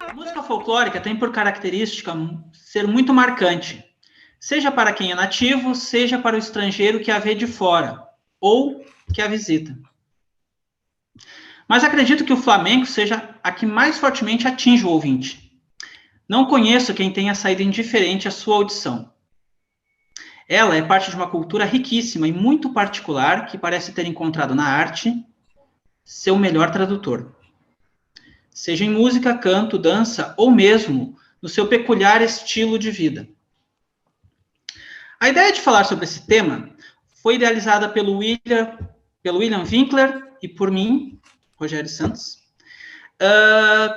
A música folclórica tem por característica ser muito marcante, seja para quem é nativo, seja para o estrangeiro que a vê de fora ou que a visita. Mas acredito que o flamenco seja a que mais fortemente atinge o ouvinte. Não conheço quem tenha saído indiferente à sua audição. Ela é parte de uma cultura riquíssima e muito particular que parece ter encontrado na arte seu melhor tradutor. Seja em música, canto, dança ou mesmo no seu peculiar estilo de vida. A ideia de falar sobre esse tema foi idealizada pelo William Winkler e por mim, Rogério Santos,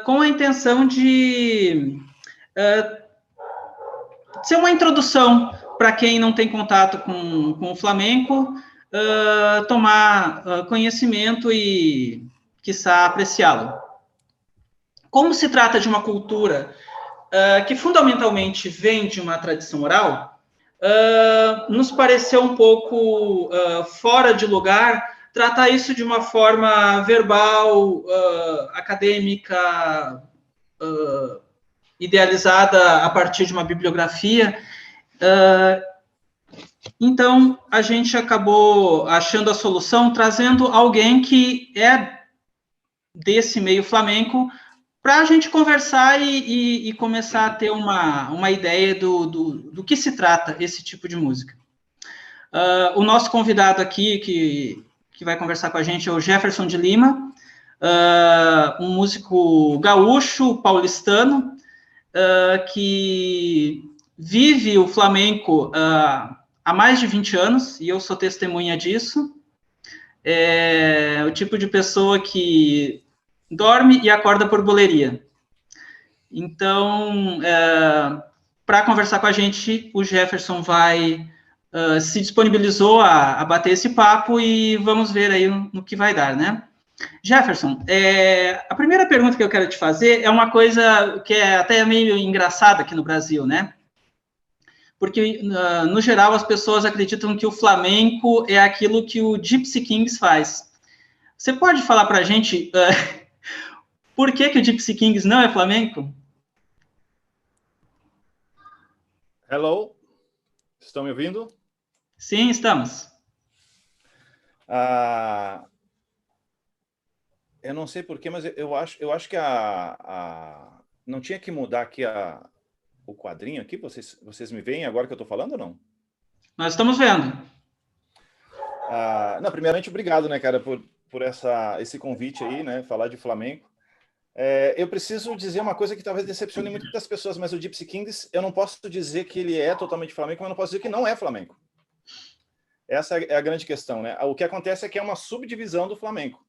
com a intenção de ser uma introdução para quem não tem contato com o flamenco, tomar conhecimento e, quiçá, apreciá-lo. Como se trata de uma cultura que fundamentalmente vem de uma tradição oral, nos pareceu um pouco fora de lugar tratar isso de uma forma verbal, acadêmica, idealizada a partir de uma bibliografia. Então, a gente acabou achando a solução trazendo alguém que é desse meio flamenco para a gente conversar e começar a ter uma ideia do que se trata esse tipo de música. O nosso convidado aqui, que vai conversar com a gente, é o Jefferson de Lima, um músico gaúcho, paulistano, que vive o flamenco há mais de 20 anos, e eu sou testemunha disso. É o tipo de pessoa que dorme e acorda por boleria. Então, para conversar com a gente, o Jefferson se disponibilizou a bater esse papo e vamos ver aí no que vai dar, né? Jefferson, a primeira pergunta que eu quero te fazer é uma coisa que é até meio engraçada aqui no Brasil, né? Porque, no geral, as pessoas acreditam que o flamenco é aquilo que o Gypsy Kings faz. Você pode falar para a gente por que o Gypsy Kings não é flamenco? Hello? Estão me ouvindo? Sim, estamos. Eu não sei porquê, mas eu acho que não tinha que mudar aqui o quadrinho aqui? Vocês me veem agora que eu estou falando ou não? Nós estamos vendo. Não, primeiramente, obrigado, né, cara, por esse convite aí, né, falar de Flamengo. Eu preciso dizer uma coisa que talvez decepcione muitas pessoas, mas o Gypsy Kings, eu não posso dizer que ele é totalmente flamenco, mas eu não posso dizer que não é flamenco. Essa é a grande questão, né? O que acontece é que é uma subdivisão do flamenco.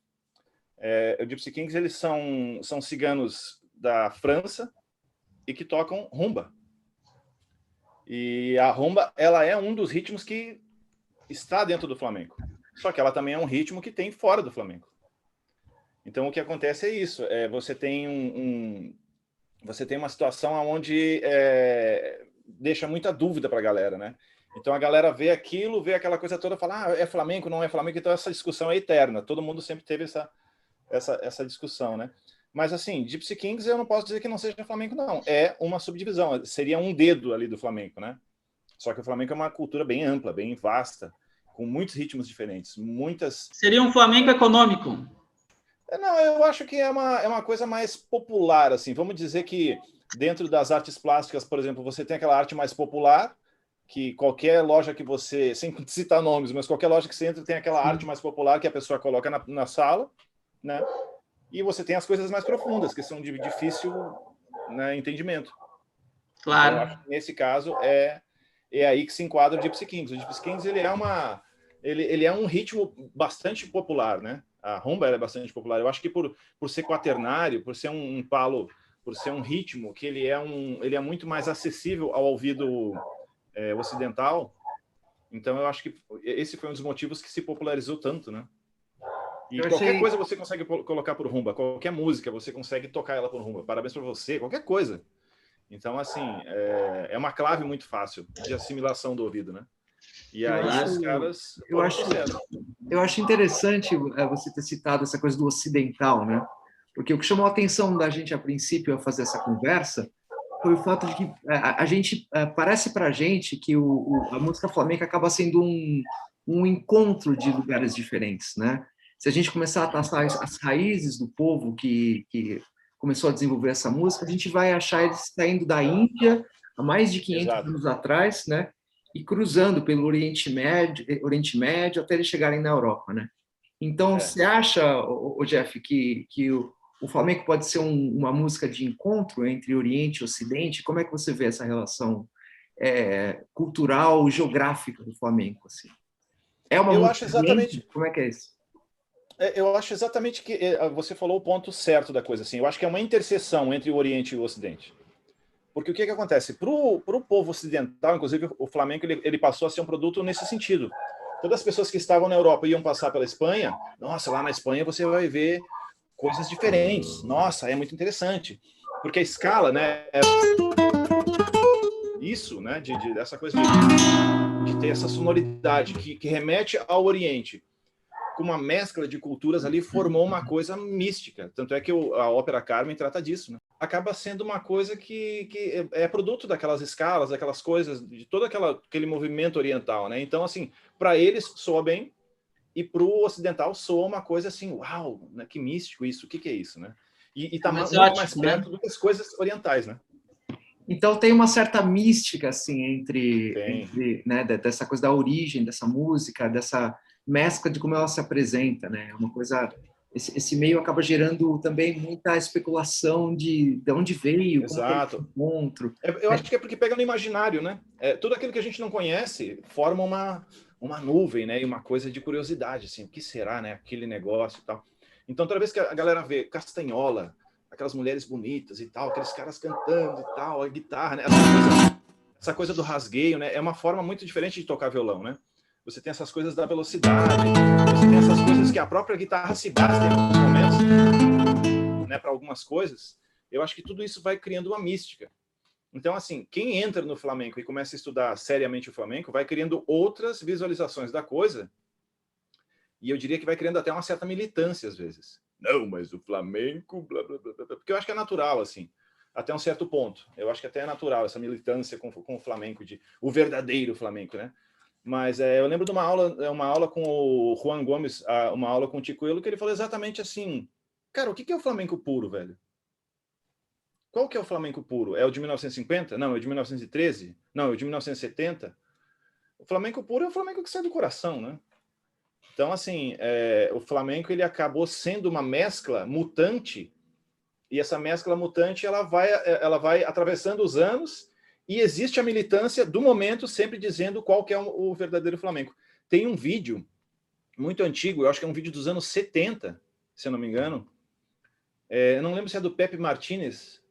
O Gypsy Kings, eles são ciganos da França e que tocam rumba. E a rumba, ela é um dos ritmos que está dentro do flamenco. Só que ela também é um ritmo que tem fora do flamenco. Então, o que acontece é isso. Você tem você tem uma situação onde deixa muita dúvida para a galera, né? Então, a galera vê aquilo, vê aquela coisa toda, fala, é flamenco, não é flamenco. Então, essa discussão é eterna. Todo mundo sempre teve essa discussão, né? Mas, assim, Gypsy Kings, eu não posso dizer que não seja flamenco, não. É uma subdivisão. Seria um dedo ali do flamenco, né? Só que o flamenco é uma cultura bem ampla, bem vasta, com muitos ritmos diferentes. Seria um flamenco econômico. Não, eu acho que é uma coisa mais popular, assim. Vamos dizer que dentro das artes plásticas, por exemplo, você tem aquela arte mais popular, que qualquer loja que você, sem citar nomes, mas qualquer loja que você entra tem aquela arte mais popular que a pessoa coloca na sala, né? E você tem as coisas mais profundas, que são de difícil, né, entendimento. Claro. Então, eu acho que nesse caso é aí que se enquadra o Gypsy Kings. O Gypsy Kings, ele é um ritmo bastante popular, né? A rumba é bastante popular. Eu acho que por ser quaternário, por ser um palo, por ser um ritmo que ele é muito mais acessível ao ouvido ocidental. Então, eu acho que esse foi um dos motivos que se popularizou tanto, né? E qualquer coisa você consegue colocar por rumba, qualquer música você consegue tocar ela por rumba. Parabéns para você, qualquer coisa. Então, assim, é uma clave muito fácil de assimilação do ouvido, né? E aí os caras foram sucesso. Eu acho interessante você ter citado essa coisa do ocidental, né? Porque o que chamou a atenção da gente a princípio a fazer essa conversa foi o fato de que a gente parece para a gente que a música flamenca acaba sendo um encontro de lugares diferentes, né? Se a gente começar a traçar as raízes do povo que começou a desenvolver essa música, a gente vai achar eles saindo da Índia há mais de 500 Exato. anos atrás, né? E cruzando pelo Oriente Médio até eles chegarem na Europa, né? Então, você acha, Jeff, que o flamenco pode ser uma música de encontro entre Oriente e Ocidente? Como é que você vê essa relação cultural, geográfica do flamenco? Assim? É uma música acho exatamente. Como é que é isso? Eu acho exatamente que você falou o ponto certo da coisa. Assim. Eu acho que é uma interseção entre o Oriente e o Ocidente. Porque o que acontece? Para o povo ocidental, inclusive, o flamenco ele passou a ser um produto nesse sentido. Todas as pessoas que estavam na Europa e iam passar pela Espanha, nossa, lá na Espanha você vai ver coisas diferentes. Nossa, é muito interessante. Porque a escala, né? Isso, né? Dessa coisa de ter essa sonoridade que remete ao Oriente. Com uma mescla de culturas ali, formou uma coisa mística. Tanto é que a ópera Carmen trata disso, né? Acaba sendo uma coisa que é produto daquelas escalas, daquelas coisas, de todo aquele movimento oriental, né? Então, assim, para eles soa bem, e para o ocidental soa uma coisa assim, uau, né? Que místico isso, o que é isso, né? E está muito mais perto do que as coisas orientais, né? Então tem uma certa mística, assim, entre né, dessa coisa da origem dessa música, dessa mescla de como ela se apresenta, né? Uma coisa, esse meio acaba gerando também muita especulação de onde veio, Exato. como é o encontro. Eu acho que é porque pega no imaginário, né? Tudo aquilo que a gente não conhece forma uma nuvem, né? E uma coisa de curiosidade, assim, o que será, né? Aquele negócio e tal. Então, toda vez que a galera vê Castanhola, aquelas mulheres bonitas e tal, aqueles caras cantando e tal, a guitarra, né? Essa coisa do rasgueio, né? É uma forma muito diferente de tocar violão, né? Você tem essas coisas da velocidade, você tem essas coisas que a própria guitarra se gasta em alguns momentos, né? Para algumas coisas. Eu acho que tudo isso vai criando uma mística. Então, assim, quem entra no flamenco e começa a estudar seriamente o flamenco vai criando outras visualizações da coisa, e eu diria que vai criando até uma certa militância, às vezes. Não, mas o flamenco... Blá, blá, blá, blá. Porque eu acho que é natural, assim, até um certo ponto. Eu acho que até é natural essa militância com o flamenco, o verdadeiro flamenco, né? Mas eu lembro de uma aula com o Juan Gomes, uma aula com o Ticuelo, que ele falou exatamente assim, cara, o que é o flamenco puro, velho? Qual que é o flamenco puro? É o de 1950? Não, é o de 1913? Não, é o de 1970? O flamenco puro é o flamenco que sai do coração, né? Então, assim, o flamenco ele acabou sendo uma mescla mutante, e essa mescla mutante ela vai atravessando os anos, e existe a militância do momento sempre dizendo qual que é o verdadeiro flamenco. Tem um vídeo muito antigo, eu acho que é um vídeo dos anos 70, se eu não me engano, eu não lembro se é do Pepe Martinez,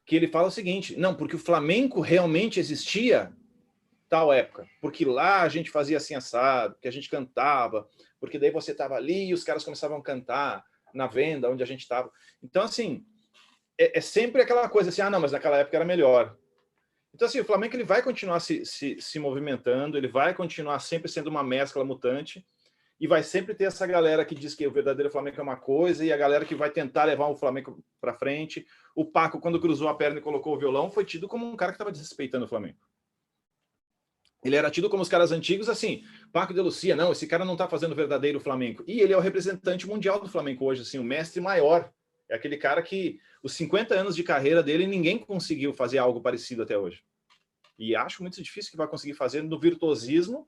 que ele fala o seguinte, não, porque o flamenco realmente existia tal época, porque lá a gente fazia assim assado, que a gente cantava, porque daí você estava ali e os caras começavam a cantar na venda onde a gente estava. Então, assim, é sempre aquela coisa assim, não, mas naquela época era melhor. Então, assim, o Flamengo ele vai continuar se movimentando, ele vai continuar sempre sendo uma mescla mutante, e vai sempre ter essa galera que diz que o verdadeiro Flamengo é uma coisa, e a galera que vai tentar levar o Flamengo para frente. O Paco, quando cruzou a perna e colocou o violão, foi tido como um cara que estava desrespeitando o Flamengo. Ele era tido como os caras antigos, assim, Paco de Lucia, não, esse cara não está fazendo o verdadeiro Flamengo. E ele é o representante mundial do Flamengo hoje, assim, o mestre maior. É aquele cara que, os 50 anos de carreira dele, ninguém conseguiu fazer algo parecido até hoje. E acho muito difícil que vai conseguir fazer no virtuosismo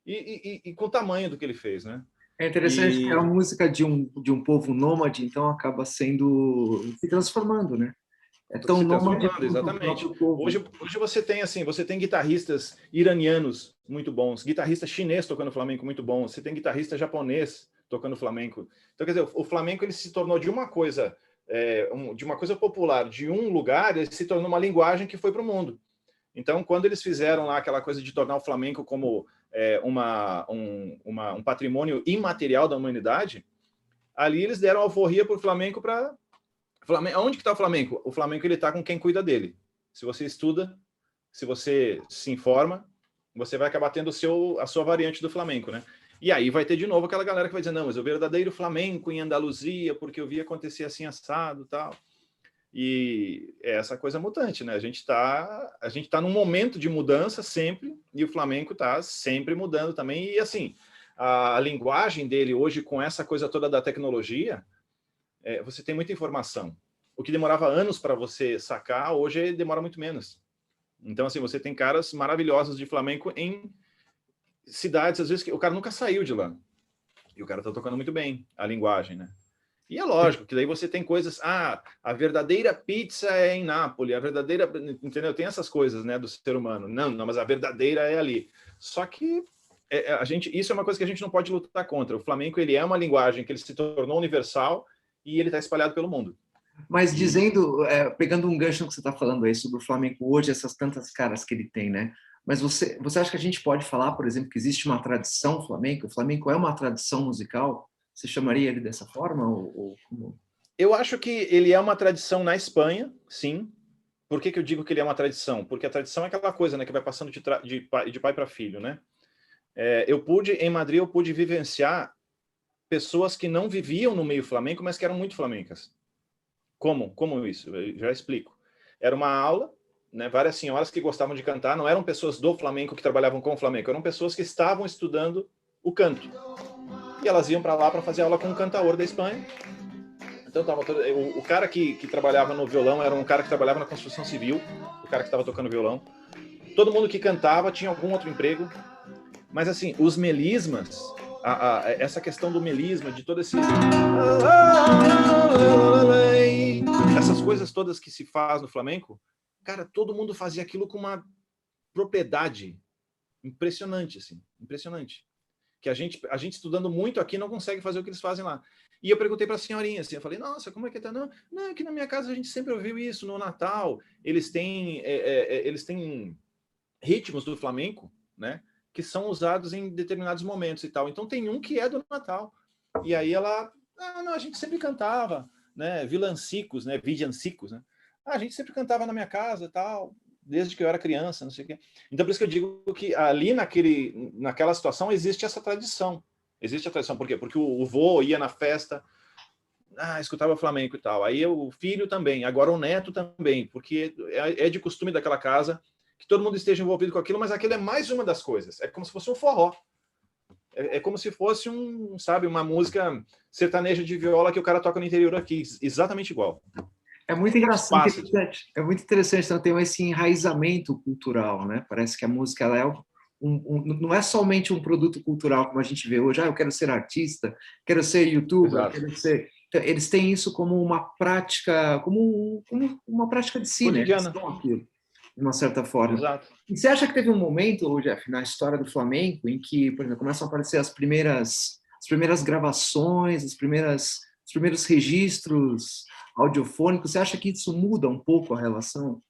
e com o tamanho do que ele fez, né? É interessante que a música de um povo nômade, então, acaba se transformando, né? É tão nômade quanto exatamente. Hoje você tem assim, você tem guitarristas iranianos muito bons, guitarrista chinês tocando flamenco muito bom, você tem guitarrista japonês tocando flamenco. Então, quer dizer, o flamenco ele se tornou de uma coisa popular, de um lugar, ele se tornou uma linguagem que foi para o mundo. Então, quando eles fizeram lá aquela coisa de tornar o flamenco como um patrimônio imaterial da humanidade, ali eles deram alforria para o flamenco para... Onde que está o flamenco? O flamenco ele está com quem cuida dele. Se você estuda, se você se informa, você vai acabar tendo a sua variante do flamenco, né? E aí vai ter de novo aquela galera que vai dizer, não, mas o verdadeiro flamenco em Andaluzia, porque eu vi acontecer assim assado e tal. E é essa coisa mutante, né? A gente tá num momento de mudança sempre, e o flamenco tá sempre mudando também. E assim, a linguagem dele hoje, com essa coisa toda da tecnologia, você tem muita informação. O que demorava anos para você sacar, hoje demora muito menos. Então, assim, você tem caras maravilhosos de flamenco em cidades, às vezes, que o cara nunca saiu de lá. E o cara tá tocando muito bem a linguagem, né? E é lógico que daí você tem coisas... Ah, a verdadeira pizza é em Nápoles, a verdadeira... Entendeu? Tem essas coisas, né, do ser humano. Não, mas a verdadeira é ali. Só que isso é uma coisa que a gente não pode lutar contra. O flamenco, ele é uma linguagem que ele se tornou universal e ele está espalhado pelo mundo. Mas pegando um gancho no que você está falando aí sobre o flamenco hoje, essas tantas caras que ele tem, né? Mas você acha que a gente pode falar, por exemplo, que existe uma tradição flamenco? O flamenco é uma tradição musical? Você chamaria ele dessa forma? Eu acho que ele é uma tradição na Espanha, sim. Por que eu digo que ele é uma tradição? Porque a tradição é aquela coisa, né, que vai passando de pai para filho, né? Em Madrid, eu pude vivenciar pessoas que não viviam no meio flamenco, mas que eram muito flamencas. Como isso? Eu já explico. Era uma aula, né, várias senhoras que gostavam de cantar, não eram pessoas do flamenco que trabalhavam com o flamenco, eram pessoas que estavam estudando o canto. E elas iam para lá para fazer aula com um cantaor da Espanha. Então, o cara que trabalhava no violão era um cara que trabalhava na construção civil, o cara que estava tocando violão. Todo mundo que cantava tinha algum outro emprego. Mas, assim, os melismas, essa questão do melisma, de todo esse... Essas coisas todas que se faz no flamenco, cara, todo mundo fazia aquilo com uma propriedade impressionante, assim, impressionante. Que a gente estudando muito aqui não consegue fazer o que eles fazem lá. E eu perguntei para a senhorinha, assim, eu falei, nossa, como é que tá? Não, aqui na minha casa a gente sempre ouviu isso, no Natal, eles têm ritmos do flamenco, né, que são usados em determinados momentos e tal. Então tem um que é do Natal. E aí ela, a gente sempre cantava, né, villancicos, né, villancicos, né? A gente sempre cantava na minha casa e tal, desde que eu era criança, não sei o quê. Então, por isso que eu digo que ali naquela situação existe essa tradição. Existe a tradição, por quê? Porque o vô ia na festa, escutava flamenco e tal. Aí o filho também, agora o neto também, porque é de costume daquela casa que todo mundo esteja envolvido com aquilo, mas aquilo é mais uma das coisas. É como se fosse um forró. É como se fosse uma música sertaneja de viola que o cara toca no interior aqui, exatamente igual. É muito engraçado, é muito interessante, então tem esse enraizamento cultural, né? Parece que a música ela não é somente um produto cultural como a gente vê hoje. Eu quero ser artista, quero ser youtuber, quero ser... Eles têm isso como uma prática, como uma prática de si, né? De uma certa forma. Exato. E você acha que teve um momento, Jeff, na história do flamenco, em que, por exemplo, começam a aparecer as primeiras gravações, os primeiros registros audiofônicos? Você acha que isso muda um pouco a relação?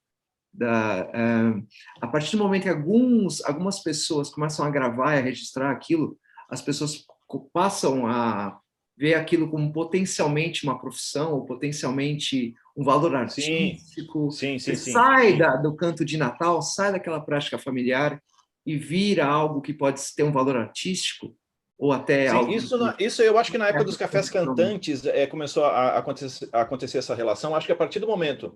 A partir do momento que algumas pessoas começam a gravar e a registrar aquilo, as pessoas passam a ver aquilo como potencialmente uma profissão ou potencialmente um valor artístico. Sim. Sai do canto de Natal, sai daquela prática familiar e vira algo que pode ter um valor artístico ou até algo... Isso eu acho que na época dos cafés cantantes começou a acontecer essa relação. Acho que a partir do momento,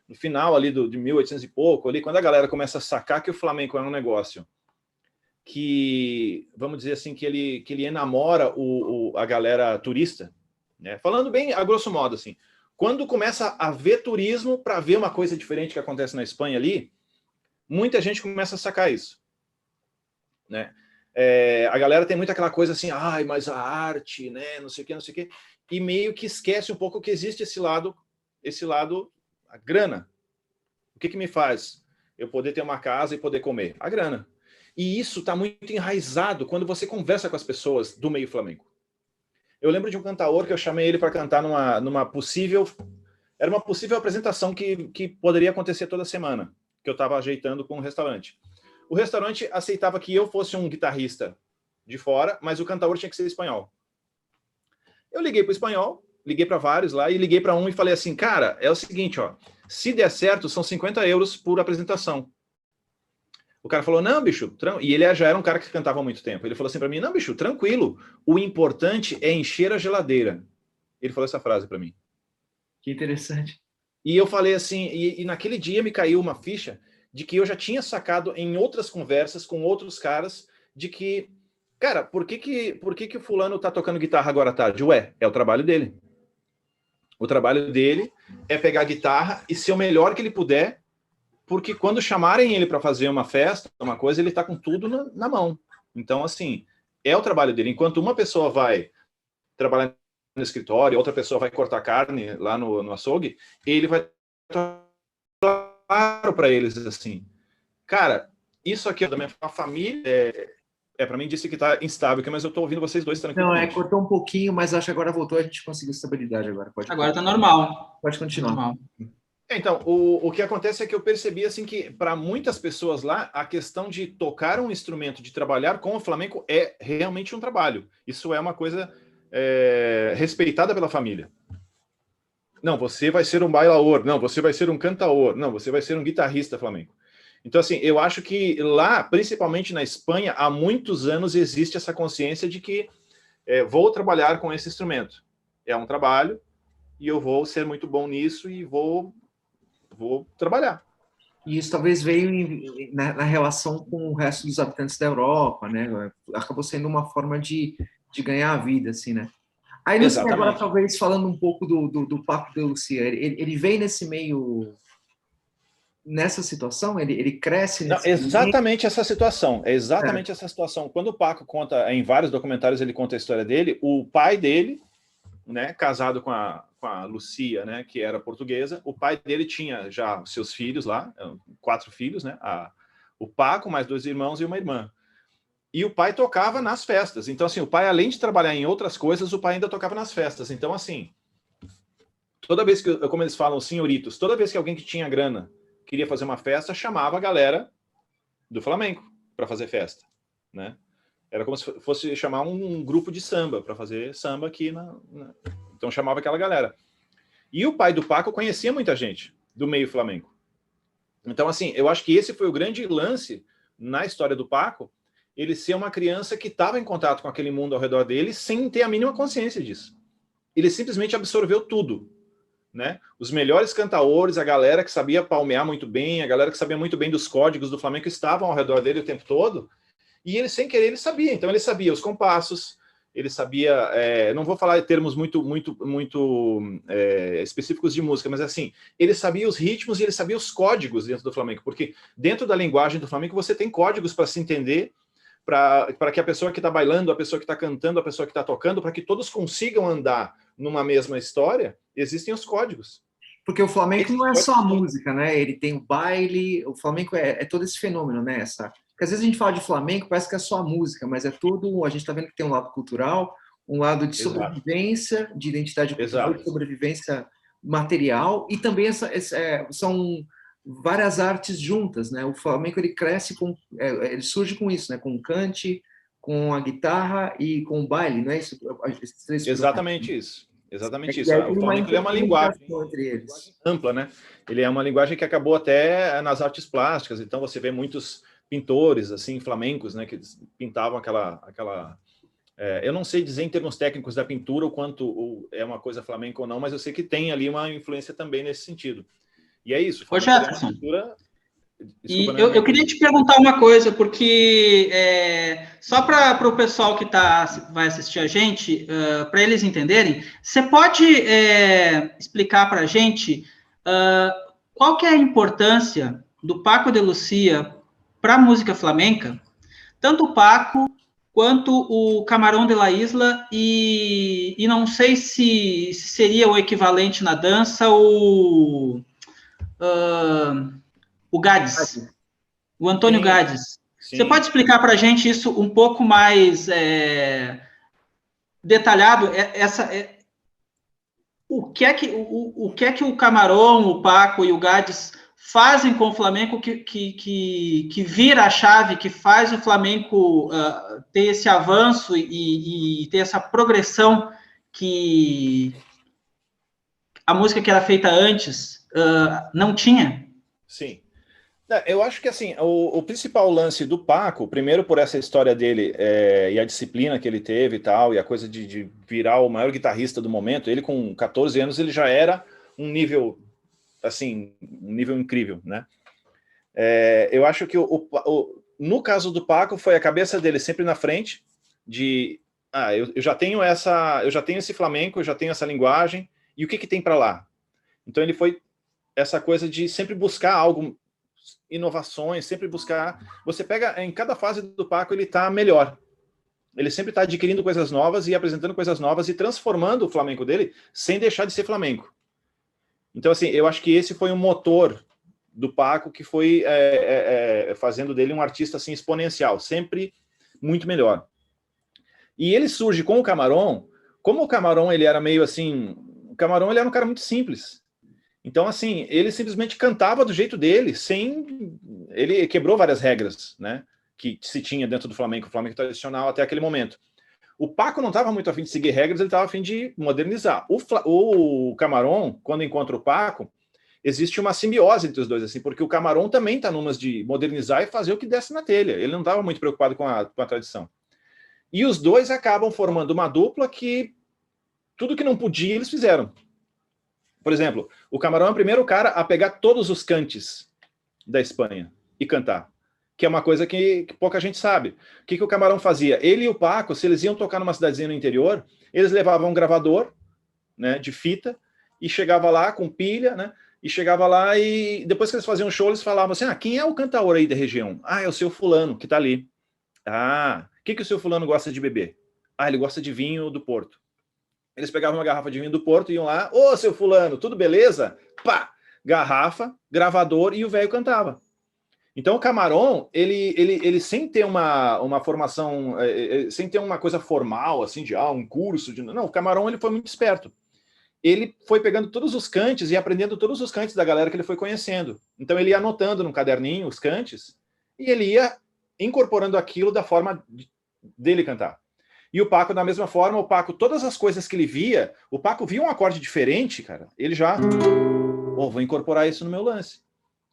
no final ali de 1800 e pouco, ali, quando a galera começa a sacar que o flamenco é um negócio que, vamos dizer assim, que ele enamora a galera turista, né? Falando bem a grosso modo, assim, quando começa a ver turismo para ver uma coisa diferente que acontece na Espanha ali, muita gente começa a sacar isso, né? A galera tem muito aquela coisa assim, mas a arte, né, não sei o quê, e meio que esquece um pouco que existe esse lado, a grana. O que me faz eu poder ter uma casa e poder comer? A grana. E isso está muito enraizado quando você conversa com as pessoas do meio flamenco. Eu lembro de um cantaor que eu chamei ele para cantar numa possível... Era uma possível apresentação que poderia acontecer toda semana, que eu estava ajeitando com um restaurante. O restaurante aceitava que eu fosse um guitarrista de fora, mas o cantaor tinha que ser espanhol. Eu liguei para o espanhol, liguei para vários lá, e liguei para um e falei assim, cara, é o seguinte, ó, se der certo, são 50 euros por apresentação. O cara falou, não, bicho, e ele já era um cara que cantava há muito tempo. Ele falou assim para mim, não, bicho, tranquilo, o importante é encher a geladeira. Ele falou essa frase para mim. Que interessante. E eu falei assim, e naquele dia me caiu uma ficha de que eu já tinha sacado em outras conversas com outros caras de que, cara, por que o fulano tá tocando guitarra agora à tarde? Ué, é o trabalho dele. O trabalho dele é pegar a guitarra e ser o melhor que ele puder, porque quando chamarem ele para fazer uma festa, uma coisa, ele tá com tudo na mão. Então, assim, é o trabalho dele. Enquanto uma pessoa vai trabalhar no escritório, outra pessoa vai cortar carne lá no açougue, ele vai claro para eles assim, cara, isso aqui da minha família para mim disse que tá instável, mas eu tô ouvindo vocês dois tranquilo. Não, cortou um pouquinho, mas acho que agora voltou, a gente conseguiu estabilidade agora. Agora tá normal. Pode continuar. Normal. Então, o que acontece é que eu percebi assim que para muitas pessoas lá, a questão de tocar um instrumento, de trabalhar com o flamenco é realmente um trabalho. Isso é uma coisa respeitada pela família. Não, você vai ser um bailaor. Não, você vai ser um cantaor. Não, você vai ser um guitarrista flamenco. Então, assim, eu acho que lá, principalmente na Espanha, há muitos anos existe essa consciência de que vou trabalhar com esse instrumento. É um trabalho e eu vou ser muito bom nisso e vou trabalhar. E isso talvez veio na relação com o resto dos habitantes da Europa, né? Acabou sendo uma forma de ganhar a vida, assim, né? Aí, não sei, agora, talvez, falando um pouco do Paco de Lucía, ele vem nesse meio, nessa situação? Ele cresce nesse meio? Exatamente essa situação. É exatamente essa situação. Quando o Paco conta, em vários documentários, ele conta a história dele, o pai dele, né, casado com a Lucía, né, que era portuguesa, o pai dele tinha já seus filhos lá, 4 filhos, né? O Paco, mais 2 irmãos e uma irmã. E o pai tocava nas festas. Então, assim, o pai, além de trabalhar em outras coisas, o pai ainda tocava nas festas. Então, assim, toda vez que, como eles falam, senhoritos, toda vez que alguém que tinha grana queria fazer uma festa, chamava a galera do flamenco para fazer festa, né? Era como se fosse chamar um grupo de samba para fazer samba aqui Então, chamava aquela galera. E o pai do Paco conhecia muita gente do meio flamenco. Então, assim, eu acho que esse foi o grande lance na história do Paco, ele ser uma criança que estava em contato com aquele mundo ao redor dele sem ter a mínima consciência disso. Ele simplesmente absorveu tudo, né? Os melhores cantaores, a galera que sabia palmear muito bem, a galera que sabia muito bem dos códigos do flamenco estavam ao redor dele o tempo todo, e ele, sem querer, ele sabia. Então, ele sabia os compassos, ele sabia... não vou falar de termos muito específicos de música, mas assim, ele sabia os ritmos e ele sabia os códigos dentro do flamenco, porque dentro da linguagem do flamenco você tem códigos para se entender, para que a pessoa que está bailando, a pessoa que está cantando, a pessoa que está tocando, para que todos consigam andar numa mesma história, existem os códigos. Porque o flamenco não é só a música, né? Ele tem o baile, o flamenco é todo esse fenômeno, né? Porque às vezes a gente fala de flamenco, parece que é só a música, mas é tudo, a gente está vendo que tem um lado cultural, um lado de sobrevivência, de identidade cultural, de sobrevivência material, e também são várias artes juntas, né? O flamenco ele cresce ele surge com isso, né? Com o cante, com a guitarra e com o baile, não é isso? Exatamente isso. Exatamente isso. O flamenco é uma linguagem ampla, né? Ele é uma linguagem que acabou até nas artes plásticas. Então você vê muitos pintores assim flamencos, né? Que pintavam aquela eu não sei dizer em termos técnicos da pintura o quanto é uma coisa flamenca ou não, mas eu sei que tem ali uma influência também nesse sentido. E é isso. Ô, Jefferson, eu queria te perguntar uma coisa, porque só para o pessoal que vai assistir a gente, para eles entenderem, você pode explicar para a gente qual que é a importância do Paco de Lucía para a música flamenca? Tanto o Paco quanto o Camarón de la Isla, e não sei se seria o equivalente na dança o Gades, o Antônio Gades. Sim. Você pode explicar para a gente isso um pouco mais detalhado? O que é que o Camarón, o Paco e o Gades fazem com o Flamengo que vira a chave, que faz o Flamengo ter esse avanço e ter essa progressão que a música que era feita antes não tinha? Sim. Eu acho que assim, o principal lance do Paco, primeiro por essa história dele e a disciplina que ele teve e tal, e a coisa de virar o maior guitarrista do momento, ele com 14 anos ele já era um nível, assim, um nível incrível, né? Eu acho que no caso do Paco foi a cabeça dele sempre na frente, eu já tenho esse flamenco, eu já tenho essa linguagem, e o que tem para lá? Então ele foi essa coisa de sempre buscar algo, inovações, sempre buscar. Você pega em cada fase do Paco, ele está melhor. Ele sempre está adquirindo coisas novas e apresentando coisas novas e transformando o flamenco dele sem deixar de ser flamenco. Então, assim, eu acho que esse foi um motor do Paco que foi fazendo dele um artista assim exponencial, sempre muito melhor. E ele surge com o Camarón, como o Camarón ele era meio assim, o Camarón ele era um cara muito simples. Então, assim, ele simplesmente cantava do jeito dele, ele quebrou várias regras, né, que se tinha dentro do flamenco tradicional até aquele momento. O Paco não estava muito a fim de seguir regras, ele estava a fim de modernizar. O Camarón, quando encontra o Paco, existe uma simbiose entre os dois, assim, porque o Camarón também está numas de modernizar e fazer o que desce na telha. Ele não estava muito preocupado com a tradição. E os dois acabam formando uma dupla que tudo que não podia, eles fizeram. Por exemplo, o Camarón é o primeiro cara a pegar todos os cantes da Espanha e cantar, que é uma coisa que pouca gente sabe. O que o Camarón fazia? Ele e o Paco, se eles iam tocar numa cidadezinha no interior, eles levavam um gravador, né, de fita e chegava lá com pilha, né, e chegava lá e depois que eles faziam um show, eles falavam assim, quem é o cantaor aí da região? É o seu fulano, que tá ali. O que o seu fulano gosta de beber? Ele gosta de vinho do Porto. Eles pegavam uma garrafa de vinho do Porto e iam lá, ô, seu fulano, tudo beleza? Pá! Garrafa, gravador e o velho cantava. Então o Camarón, ele sem ter uma formação, sem ter uma coisa formal, assim, de um curso, não, o Camarón ele foi muito esperto. Ele foi pegando todos os cantes e aprendendo todos os cantes da galera que ele foi conhecendo. Então ele ia anotando no caderninho os cantes e ele ia incorporando aquilo da forma dele cantar. E o Paco, da mesma forma, todas as coisas que ele via, o Paco via um acorde diferente, cara, ele já, vou incorporar isso no meu lance.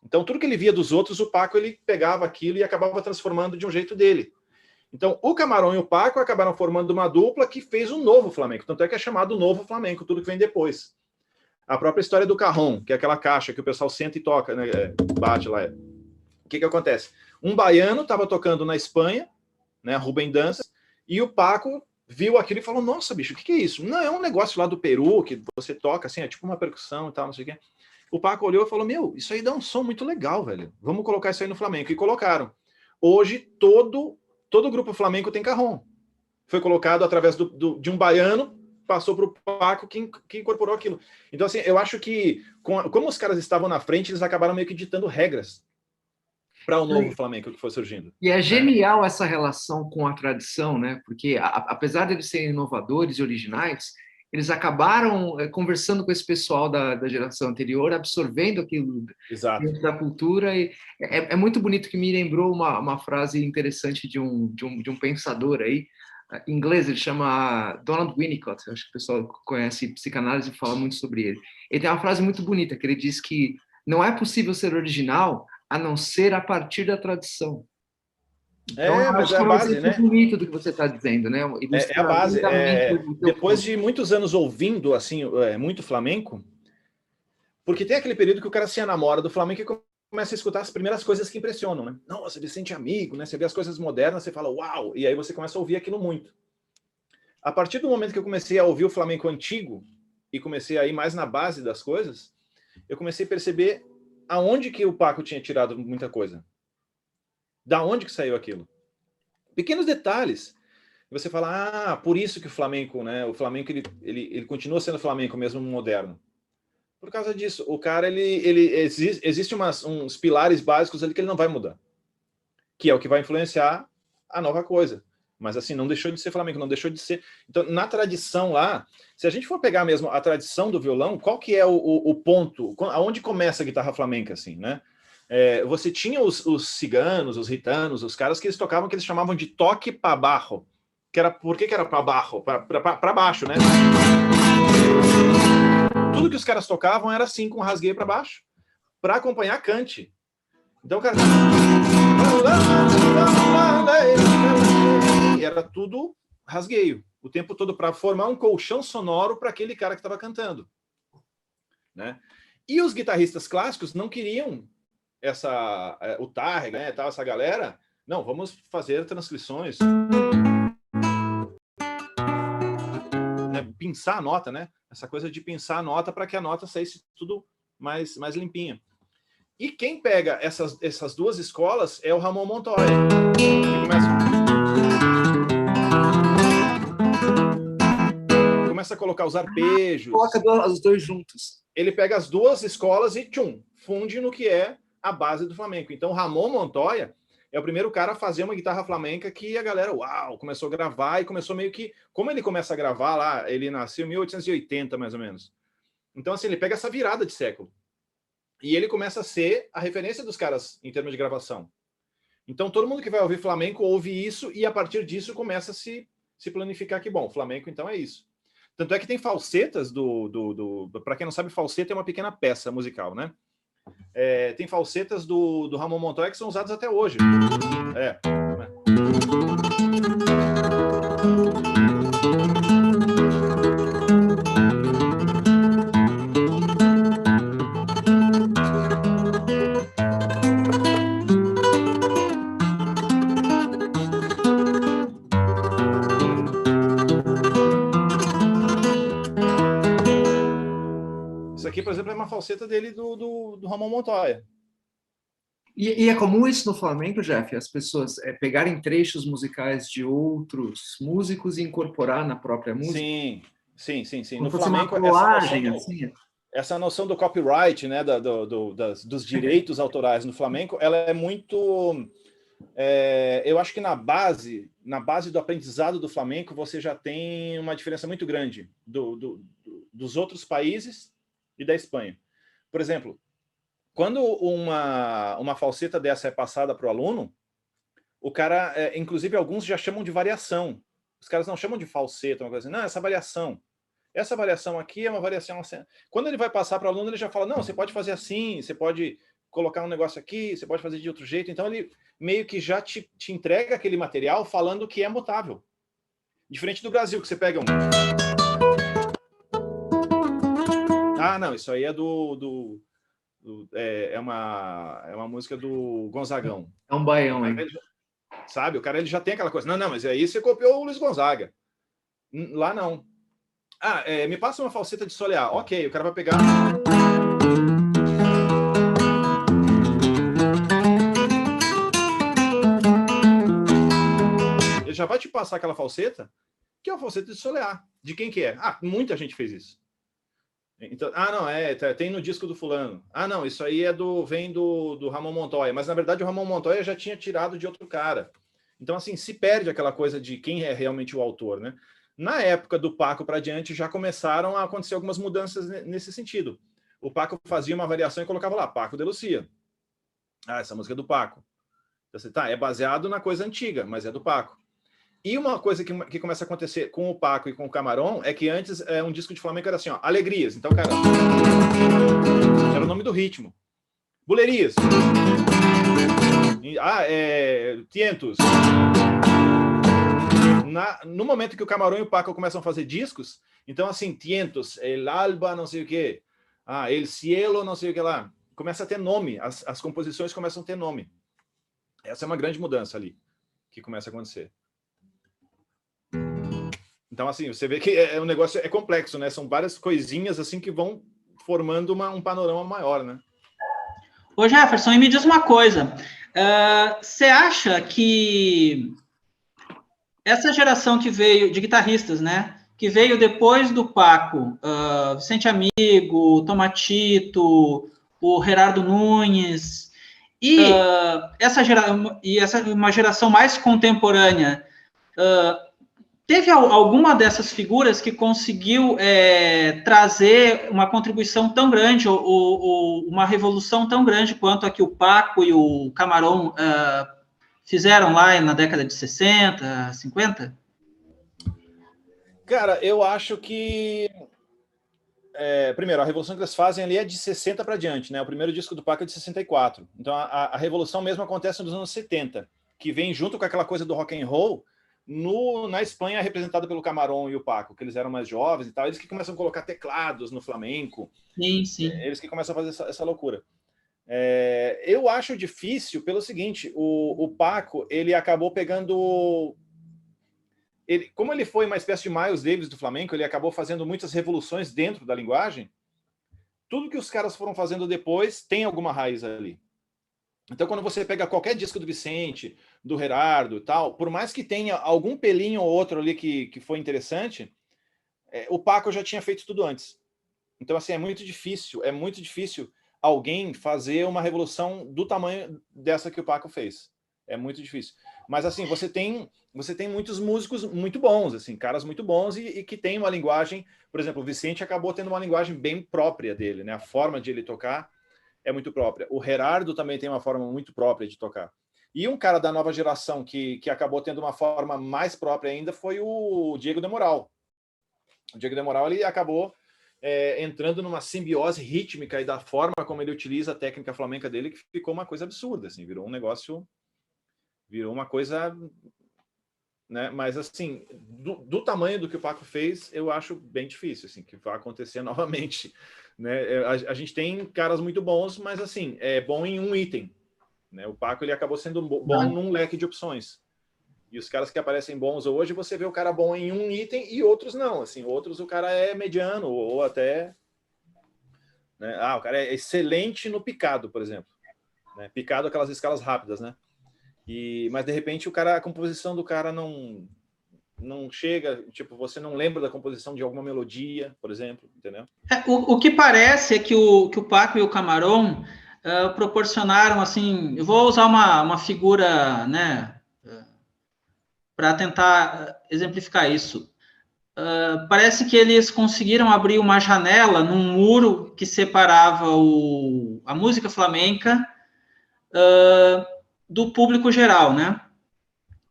Então, tudo que ele via dos outros, o Paco, ele pegava aquilo e acabava transformando de um jeito dele. Então, o Camarón e o Paco acabaram formando uma dupla que fez um novo flamenco, tanto é que é chamado Novo Flamenco, tudo que vem depois. A própria história do cajón, que é aquela caixa que o pessoal senta e toca, né, bate lá. O que acontece? Um baiano estava tocando na Espanha, né, Rubem Danças, e o Paco viu aquilo e falou, nossa, bicho, o que é isso? Não, é um negócio lá do Peru, que você toca assim, é tipo uma percussão e tal, não sei o quê. O Paco olhou e falou, isso aí dá um som muito legal, velho. Vamos colocar isso aí no flamenco. E colocaram. Hoje, todo grupo flamenco tem cajón. Foi colocado através de um baiano, passou para o Paco, que incorporou aquilo. Então, assim, eu acho que, como os caras estavam na frente, eles acabaram meio que ditando regras para o novo flamenco que foi surgindo. E é genial essa relação com a tradição, né? Porque apesar de eles serem inovadores e originais, eles acabaram conversando com esse pessoal da geração anterior, absorvendo aquilo dentro da cultura. E é muito bonito, que me lembrou uma frase interessante de um pensador aí, em inglês ele chama Donald Winnicott, acho que o pessoal conhece psicanálise e fala muito sobre ele. Ele tem uma frase muito bonita, que ele diz que não é possível ser original a não ser a partir da tradição. Então, mas é a base, né? Bonito do que você está dizendo, né? É a base. Depois de muitos anos ouvindo assim muito flamenco, porque tem aquele período que o cara se enamora do flamenco e começa a escutar as primeiras coisas que impressionam, né? Nossa, você sente amigo, né? Você vê as coisas modernas, você fala, uau! E aí você começa a ouvir aquilo muito. A partir do momento que eu comecei a ouvir o flamenco antigo e comecei a ir mais na base das coisas, eu comecei a perceber aonde que o Paco tinha tirado muita coisa. Da onde que saiu aquilo? Pequenos detalhes. Você fala, por isso que o flamenco, né? O flamenco ele continua sendo flamenco mesmo moderno. Por causa disso, o cara existe uns pilares básicos ali que ele não vai mudar, que é o que vai influenciar a nova coisa. Mas assim, não deixou de ser flamenco, não deixou de ser. Então, na tradição lá, se a gente for pegar mesmo a tradição do violão, qual que é o ponto? Aonde começa a guitarra flamenca, assim, né? Você tinha os ciganos, os gitanos, os caras que eles tocavam, que eles chamavam de toque para baixo. Por que era para baixo? Para baixo, né? Tudo que os caras tocavam era assim, com rasgueio para baixo, para acompanhar cante. Então, cara, era tudo rasgueio, o tempo todo para formar um colchão sonoro para aquele cara que estava cantando, né? E os guitarristas clássicos não queriam o Tarrega, né, tal, essa galera. Não, vamos fazer transcrições, né, pinçar a nota, né? Essa coisa de pinçar a nota para que a nota saísse tudo mais limpinha. E quem pega essas duas escolas é o Ramon Montoya, que começa a colocar os arpejos. Coloca os dois juntos. Ele pega as duas escolas e funde no que é a base do flamenco. Então, Ramon Montoya é o primeiro cara a fazer uma guitarra flamenca que a galera, uau, começou a gravar e começou meio que... Como ele começa a gravar lá, ele nasceu em 1880, mais ou menos. Então, assim, ele pega essa virada de século. E ele começa a ser a referência dos caras em termos de gravação. Então, todo mundo que vai ouvir flamenco ouve isso e, a partir disso, começa a se planificar que, bom, flamenco, então, é isso. Tanto é que tem falsetas para quem não sabe, falseta é uma pequena peça musical, né? Tem falsetas do Ramon Montoya que são usadas até hoje. Isso aqui, por exemplo, é uma falseta dele do Ramon Montoya. E é comum isso no flamenco, Jeff? As pessoas pegarem trechos musicais de outros músicos e incorporar na própria música? Sim. No flamenco, essa noção do copyright, né, dos direitos autorais no flamenco, ela é muito... eu acho que na base do aprendizado do flamenco, você já tem uma diferença muito grande dos outros países e da Espanha. Por exemplo, quando uma falseta dessa é passada para o aluno, o cara, inclusive alguns já chamam de variação. Os caras não chamam de falseta, uma coisa assim, não, essa variação aqui é uma variação assim. Quando ele vai passar para o aluno, ele já fala, não, você pode fazer assim, você pode colocar um negócio aqui, você pode fazer de outro jeito. Então ele meio que já te entrega aquele material falando que é mutável. Diferente do Brasil, que você pega Ah, não, isso aí é é uma música do Gonzagão. É um baião, hein? Sabe? O cara ele já tem aquela coisa. Não, mas aí você copiou o Luiz Gonzaga. Lá não. Me passa uma falseta de solear. Ok, o cara vai pegar... Ele já vai te passar aquela falseta, que é uma falseta de solear. De quem que é? Muita gente fez isso. Então, não, tem no disco do fulano. Não, isso aí vem do Ramon Montoya. Mas, na verdade, o Ramon Montoya já tinha tirado de outro cara. Então, assim, se perde aquela coisa de quem é realmente o autor, né? Na época do Paco para diante, já começaram a acontecer algumas mudanças nesse sentido. O Paco fazia uma variação e colocava lá, Paco de Lucia. Essa música é do Paco. Então, é baseado na coisa antiga, mas é do Paco. E uma coisa que começa a acontecer com o Paco e com o Camarón é que antes um disco de flamenco era assim, ó, Alegrias. Então, cara, era o nome do ritmo. Bulerias. Tientos. No momento que o Camarón e o Paco começam a fazer discos, então, assim, Tientos, El Alba, não sei o quê, El Cielo, não sei o que lá, começa a ter nome, as composições começam a ter nome. Essa é uma grande mudança ali, que começa a acontecer. Então, assim, você vê que o negócio é complexo, né? São várias coisinhas, assim, que vão formando um panorama maior, né? Ô, Jefferson, e me diz uma coisa. Você acha que essa geração que veio, de guitarristas, né? Que veio depois do Paco, Vicente Amigo, Tomatito, o Gerardo Nunes, essa uma geração mais contemporânea, teve alguma dessas figuras que conseguiu trazer uma contribuição tão grande, ou uma revolução tão grande quanto a que o Paco e o Camarón fizeram lá na década de 60, 50? Cara, eu acho que primeiro, a revolução que eles fazem ali é de 60 para diante, né? O primeiro disco do Paco é de 64. Então, a revolução mesmo acontece nos anos 70, que vem junto com aquela coisa do rock and roll na Espanha, representada pelo Camarón e o Paco, que eles eram mais jovens e tal. Eles que começam a colocar teclados no flamenco. Sim, sim. Eles que começam a fazer essa loucura. Eu acho difícil pelo seguinte, o Paco, ele acabou pegando... como ele foi uma espécie de Miles Davis do flamenco, ele acabou fazendo muitas revoluções dentro da linguagem. Tudo que os caras foram fazendo depois tem alguma raiz ali. Então, quando você pega qualquer disco do Vicente, do Gerardo e tal, por mais que tenha algum pelinho ou outro ali que foi interessante, o Paco já tinha feito tudo antes. Então, assim, é muito difícil alguém fazer uma revolução do tamanho dessa que o Paco fez. É muito difícil. Mas, assim, você tem muitos músicos muito bons, assim, caras muito bons e que têm uma linguagem... Por exemplo, o Vicente acabou tendo uma linguagem bem própria dele, né? A forma de ele tocar é muito própria. O Gerardo também tem uma forma muito própria de tocar. E um cara da nova geração que acabou tendo uma forma mais própria ainda foi o Diego de Moral. O Diego de Moral, ele acabou entrando numa simbiose rítmica e da forma como ele utiliza a técnica flamenca dele, que ficou uma coisa absurda, assim, virou uma coisa, né? Mas, assim, do tamanho do que o Paco fez, eu acho bem difícil, assim, que vai acontecer novamente, né? A gente tem caras muito bons, mas, assim, é bom em um item, né? O Paco, ele acabou sendo bom num leque de opções. E os caras que aparecem bons hoje, você vê o cara bom em um item e outros não, assim, outros o cara é mediano ou até... né? O cara é excelente no picado, por exemplo. Né? Picado, aquelas escalas rápidas, né? Mas, de repente, a composição do cara não chega, tipo, você não lembra da composição de alguma melodia, por exemplo, entendeu? O que parece é que o Paco e o Camarón proporcionaram, assim, eu vou usar uma figura, né, para tentar exemplificar isso. Parece que eles conseguiram abrir uma janela num muro que separava a música flamenca do público geral, né?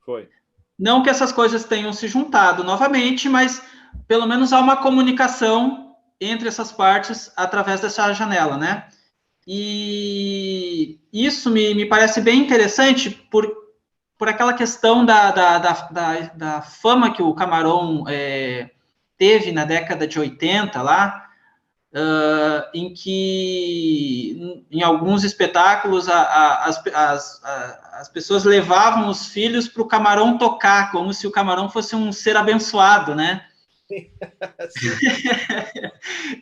Foi. Não que essas coisas tenham se juntado novamente, mas pelo menos há uma comunicação entre essas partes através dessa janela, né? E isso me parece bem interessante por aquela questão da fama que o Camarón teve na década de 80 lá, em que em alguns espetáculos as pessoas levavam os filhos para o Camarón tocar, como se o Camarón fosse um ser abençoado, né?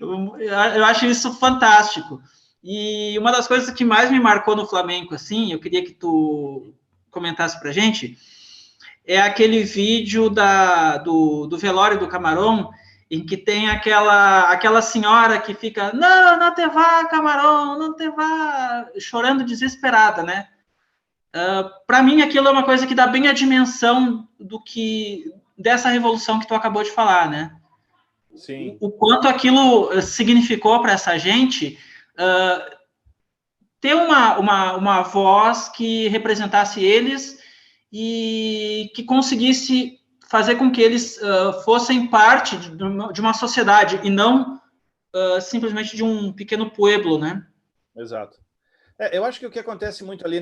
Eu acho isso fantástico. E uma das coisas que mais me marcou no flamenco, assim, eu queria que tu comentasse pra gente, é aquele vídeo do velório do Camarón, em que tem aquela senhora que fica, não te vá, Camarón, não te vá, chorando desesperada, né? Para mim, aquilo é uma coisa que dá bem a dimensão dessa revolução que tu acabou de falar, né? Sim. O quanto aquilo significou para essa gente ter uma voz que representasse eles e que conseguisse fazer com que eles fossem parte de uma sociedade e não simplesmente de um pequeno pueblo, né? Exato. Eu acho que o que acontece muito ali,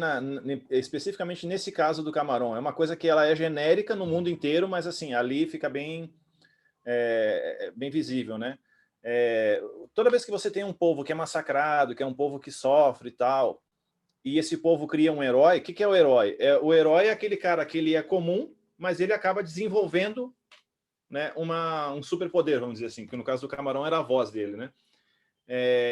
especificamente nesse caso do Camarón, é uma coisa que ela é genérica no mundo inteiro, mas assim, ali fica bem visível, né? Toda vez que você tem um povo que é massacrado, que é um povo que sofre e tal, e esse povo cria um herói, o que é o herói? O herói é aquele cara que ele é comum, mas ele acaba desenvolvendo, né, um superpoder, vamos dizer assim, que no caso do Camarón era a voz dele, né?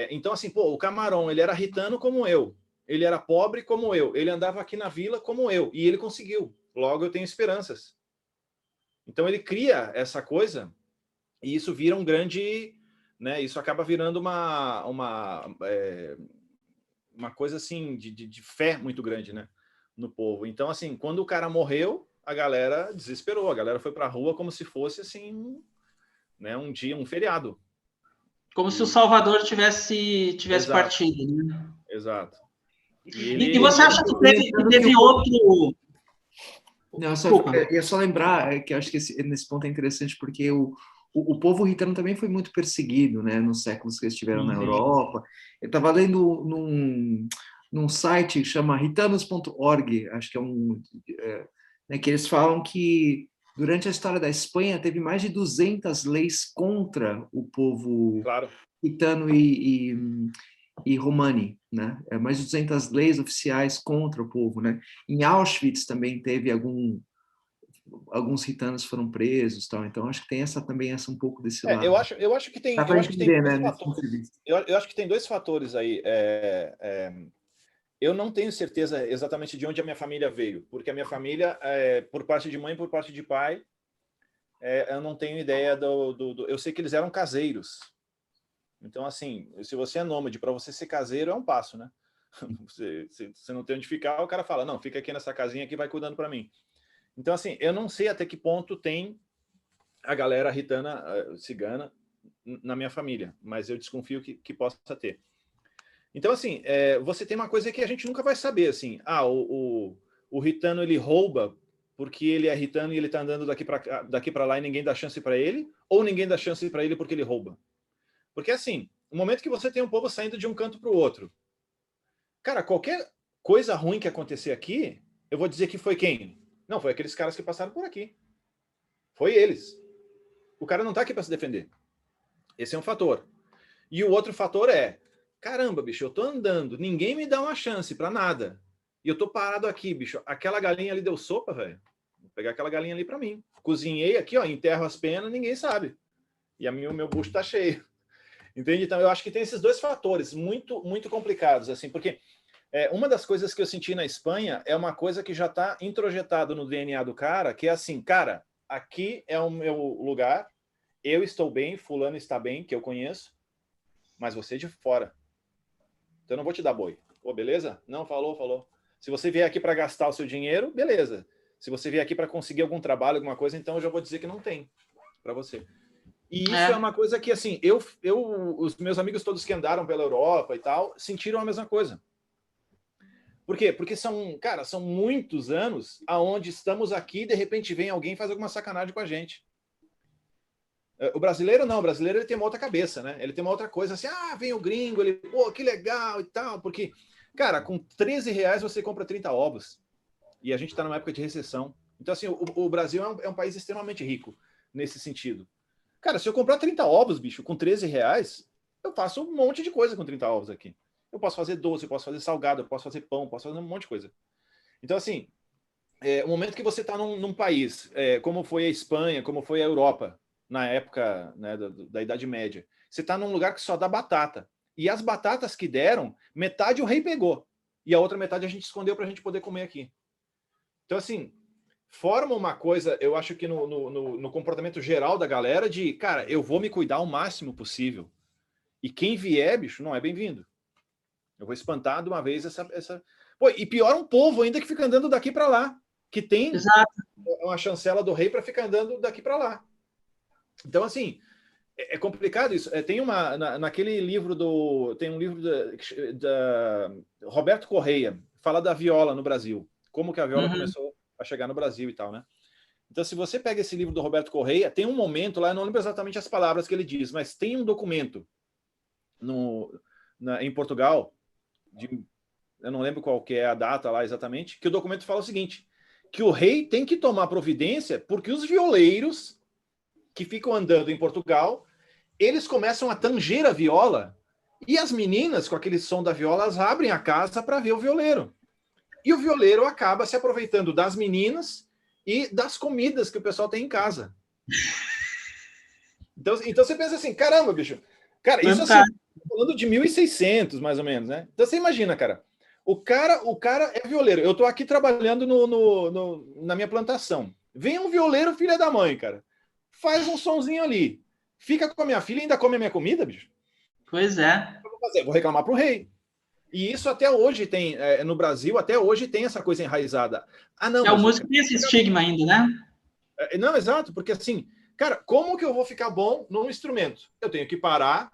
Então, assim, o Camarón, ele era ritano como eu, ele era pobre como eu, ele andava aqui na vila como eu, e ele conseguiu. Logo, eu tenho esperanças. Então, ele cria essa coisa, e isso vira um grande... né, isso acaba virando uma coisa, assim, de fé muito grande, né, no povo. Então, assim, quando o cara morreu, a galera desesperou, a galera foi pra rua como se fosse, assim, né, um dia, um feriado. Como se o Salvador tivesse partido, né? Exato. E você acha que teve outro... Não, ia só lembrar que eu acho que nesse ponto é interessante, porque o povo ritano também foi muito perseguido, né, nos séculos que eles estiveram na Europa. Eu estava lendo num site que chama ritanos.org, acho que né, que eles falam que durante a história da Espanha teve mais de 200 leis contra o povo ritano e romani, né? Mais de 200 leis oficiais contra o povo, né? Em Auschwitz também teve alguns ritanos foram presos, tal. Então acho que tem também um pouco desse lado. Eu acho que tem dois fatores. Eu acho que tem dois fatores aí. Eu não tenho certeza exatamente de onde a minha família veio, porque a minha família, por parte de mãe e por parte de pai, eu não tenho ideia eu sei que eles eram caseiros. Então, assim, se você é nômade, para você ser caseiro é um passo, né? Você não tem onde ficar, o cara fala, não, fica aqui nessa casinha que vai cuidando para mim. Então, assim, eu não sei até que ponto tem a galera ritana, cigana, na minha família, mas eu desconfio que possa ter. Então, assim, você tem uma coisa que a gente nunca vai saber, assim, o ritano, ele rouba porque ele é ritano e ele está andando daqui para lá e ninguém dá chance para ele, ou ninguém dá chance para ele porque ele rouba? Porque, assim, no momento que você tem um povo saindo de um canto para o outro, cara, qualquer coisa ruim que acontecer aqui, eu vou dizer que foi quem? Não, foi aqueles caras que passaram por aqui. Foi eles. O cara não está aqui para se defender. Esse é um fator. E o outro fator caramba, bicho, eu tô andando, ninguém me dá uma chance para nada. E eu tô parado aqui, bicho. Aquela galinha ali deu sopa, velho. Vou pegar aquela galinha ali para mim. Cozinhei aqui, ó, enterro as penas, ninguém sabe. E o meu bucho tá cheio. Entende? Então, eu acho que tem esses dois fatores muito, muito complicados, assim, porque uma das coisas que eu senti na Espanha é uma coisa que já está introjetado no DNA do cara, que é assim, cara, aqui é o meu lugar, eu estou bem, fulano está bem, que eu conheço, mas você é de fora. Então, eu não vou te dar boi. Pô, beleza? Não, falou. Se você vier aqui para gastar o seu dinheiro, beleza. Se você vier aqui para conseguir algum trabalho, alguma coisa, então eu já vou dizer que não tem para você. E isso é uma coisa que, assim, os meus amigos todos que andaram pela Europa e tal, sentiram a mesma coisa. Por quê? Porque são muitos anos aonde estamos aqui e de repente vem alguém e faz alguma sacanagem com a gente. O brasileiro não, o brasileiro ele tem uma outra cabeça, né? Ele tem uma outra coisa assim, vem o gringo, ele, pô, que legal e tal, porque, cara, com R$13 você compra 30 ovos. E a gente está numa época de recessão. Então, assim, o Brasil é um país extremamente rico nesse sentido. Cara, se eu comprar 30 ovos, bicho, com R$13, eu faço um monte de coisa com 30 ovos aqui. Eu posso fazer doce, eu posso fazer salgado, eu posso fazer pão, posso fazer um monte de coisa. Então, assim, o momento que você está num país, como foi a Espanha, como foi a Europa, na época, né, da Idade Média, você está num lugar que só dá batata. E as batatas que deram, metade o rei pegou. E a outra metade a gente escondeu para a gente poder comer aqui. Então, assim, forma uma coisa, eu acho que no comportamento geral da galera de, cara, eu vou me cuidar o máximo possível. E quem vier, bicho, não é bem-vindo. Eu vou espantar de uma vez essa... Pô, e pior um povo ainda que fica andando daqui para lá, que tem uma chancela do rei para ficar andando daqui para lá. Então, assim, é complicado isso. Tem naquele livro tem um livro da Roberto Correia, fala da viola no Brasil, como que a viola começou a chegar no Brasil e tal, né? Então, se você pega esse livro do Roberto Correia, tem um momento lá, eu não lembro exatamente as palavras que ele diz, mas tem um documento em Portugal, eu não lembro qual que é a data lá exatamente, que o documento fala o seguinte, que o rei tem que tomar providência porque os violeiros que ficam andando em Portugal, eles começam a tanger a viola e as meninas, com aquele som da viola, elas abrem a casa para ver o violeiro. E o violeiro acaba se aproveitando das meninas e das comidas que o pessoal tem em casa. Então você pensa assim, caramba, bicho. Cara, isso assim, falando de 1600, mais ou menos, né? Então você imagina, cara. O cara é violeiro. Eu tô aqui trabalhando na minha plantação. Vem um violeiro, filha da mãe, cara. Faz um sonzinho ali. Fica com a minha filha e ainda come a minha comida, bicho? Pois é. Eu vou fazer? Vou reclamar pro rei. E isso até hoje tem, no Brasil, até hoje tem essa coisa enraizada. Não, o músico tem esse estigma ainda, né? Não, exato, porque assim, cara, como que eu vou ficar bom num instrumento? Eu tenho que parar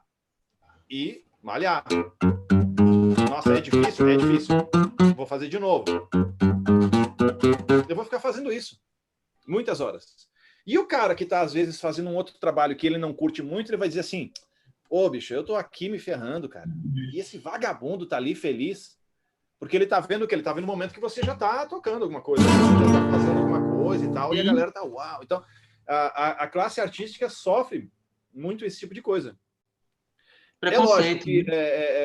e malhar. Nossa, é difícil? É difícil. Vou fazer de novo. Eu vou ficar fazendo isso muitas horas. E o cara que está, às vezes, fazendo um outro trabalho que ele não curte muito, ele vai dizer assim, ô, bicho, eu tô aqui me ferrando, cara. E esse vagabundo tá ali feliz, porque ele tá vendo que ele tá vendo o momento que você já tá tocando alguma coisa, já tá fazendo alguma coisa e tal, e a galera tá, uau. Então, a classe artística sofre muito esse tipo de coisa. É lógico que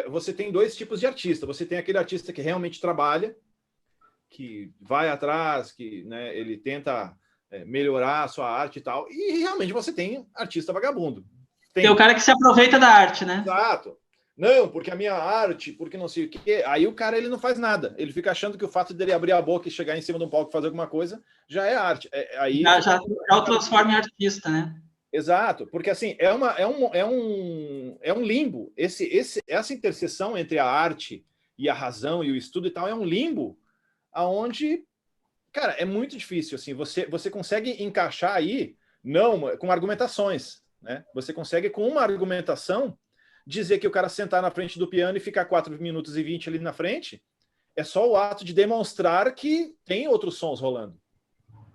você tem dois tipos de artista. Você tem aquele artista que realmente trabalha, que vai atrás, que, né, ele tenta melhorar a sua arte e tal. E realmente você tem artista vagabundo. Tem o cara que se aproveita da arte, né? Exato. Não, porque a minha arte, porque não sei o quê. Aí o cara ele não faz nada. Ele fica achando que o fato dele abrir a boca e chegar em cima de um palco e fazer alguma coisa já é arte. Aí já o transforma em artista, né? Exato, porque assim, é um limbo. Essa interseção entre a arte e a razão e o estudo e tal é um limbo aonde, cara, é muito difícil. Assim, você consegue encaixar aí, não com argumentações, né? Você consegue, com uma argumentação, dizer que o cara sentar na frente do piano e ficar 4 minutos e 20 ali na frente é só o ato de demonstrar que tem outros sons rolando.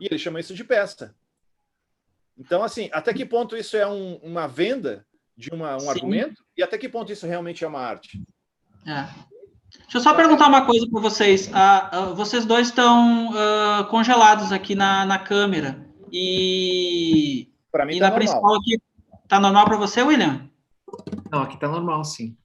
E ele chama isso de peça. Então, assim, até que ponto isso é uma venda de um argumento e até que ponto isso realmente é uma arte? Deixa eu só perguntar uma coisa para vocês. Vocês dois estão congelados aqui na câmera. E para mim tá normal. Principal aqui, tá normal para você, William? Não, aqui tá normal, sim.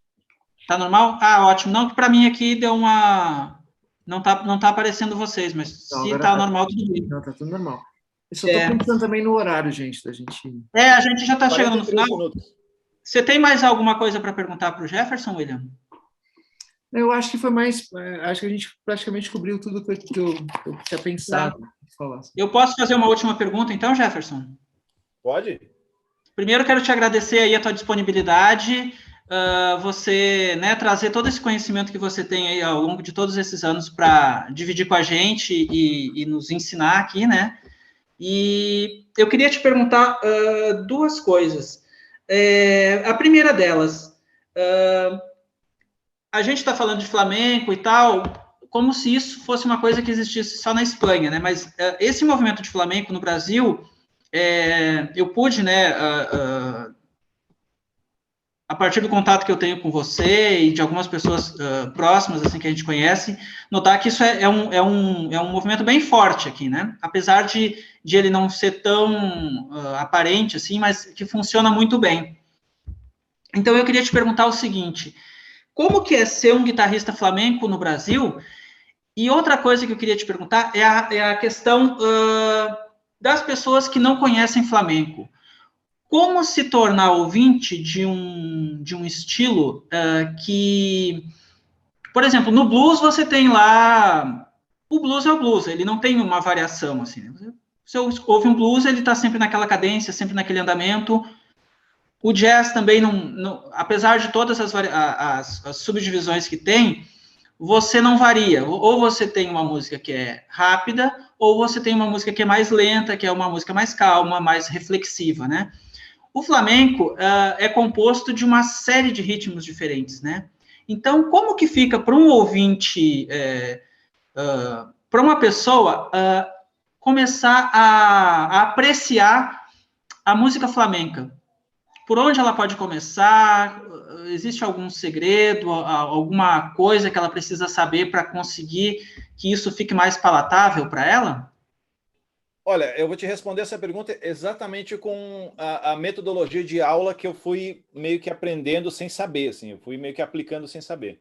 Tá normal? Ah, ótimo. Não, que para mim aqui deu uma... Não tá aparecendo vocês, mas não, se tá normal, tudo bem. Não, tá tudo normal. Eu só tô pensando também no horário, gente, da gente... a gente já tá chegando no final. Minutos. Você tem mais alguma coisa para perguntar para o Jefferson, William? Eu acho que foi mais... Acho que a gente praticamente cobriu tudo que eu tinha pensado. Falar. Eu posso fazer uma última pergunta, então, Jefferson? Pode. Primeiro, quero te agradecer aí a tua disponibilidade, você, né, trazer todo esse conhecimento que você tem aí ao longo de todos esses anos para dividir com a gente e nos ensinar aqui, né? E eu queria te perguntar duas coisas. A primeira delas, a gente está falando de flamenco e tal, como se isso fosse uma coisa que existisse só na Espanha, né? Mas esse movimento de flamenco no Brasil, eu pude, né, a partir do contato que eu tenho com você e de algumas pessoas próximas, assim, que a gente conhece, notar que isso é um movimento bem forte aqui, né? Apesar de ele não ser tão aparente, assim, mas que funciona muito bem. Então, eu queria te perguntar o seguinte, como que é ser um guitarrista flamenco no Brasil? E outra coisa que eu queria te perguntar é a questão das pessoas que não conhecem flamenco. Como se tornar ouvinte de um estilo que, por exemplo, no blues você tem lá, o blues é o blues, ele não tem uma variação, assim, né? Você ouve um blues, ele está sempre naquela cadência, sempre naquele andamento. O jazz também, não apesar de todas as subdivisões que tem, você não varia. Ou você tem uma música que é rápida, ou você tem uma música que é mais lenta, que é uma música mais calma, mais reflexiva, né? O flamenco é composto de uma série de ritmos diferentes, né? Então, como que fica para um ouvinte, para uma pessoa começar a apreciar a música flamenca? Por onde ela pode começar? Existe algum segredo, alguma coisa que ela precisa saber para conseguir que isso fique mais palatável para ela? Olha, eu vou te responder essa pergunta exatamente com a metodologia de aula que eu fui meio que aprendendo sem saber, assim, eu fui meio que aplicando sem saber.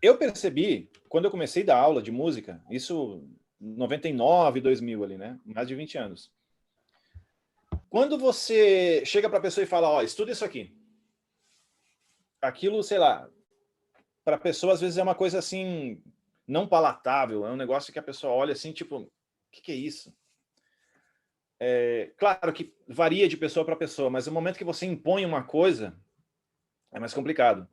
Eu percebi, quando eu comecei a dar aula de música, isso 99, 2000 ali, né? Mais de 20 anos. Quando você chega para a pessoa e fala, ó, estuda isso aqui. Aquilo, sei lá, para a pessoa às vezes é uma coisa assim... não palatável, é um negócio que a pessoa olha assim, tipo, o que é isso? Claro que varia de pessoa para pessoa, mas no momento que você impõe uma coisa, é mais complicado.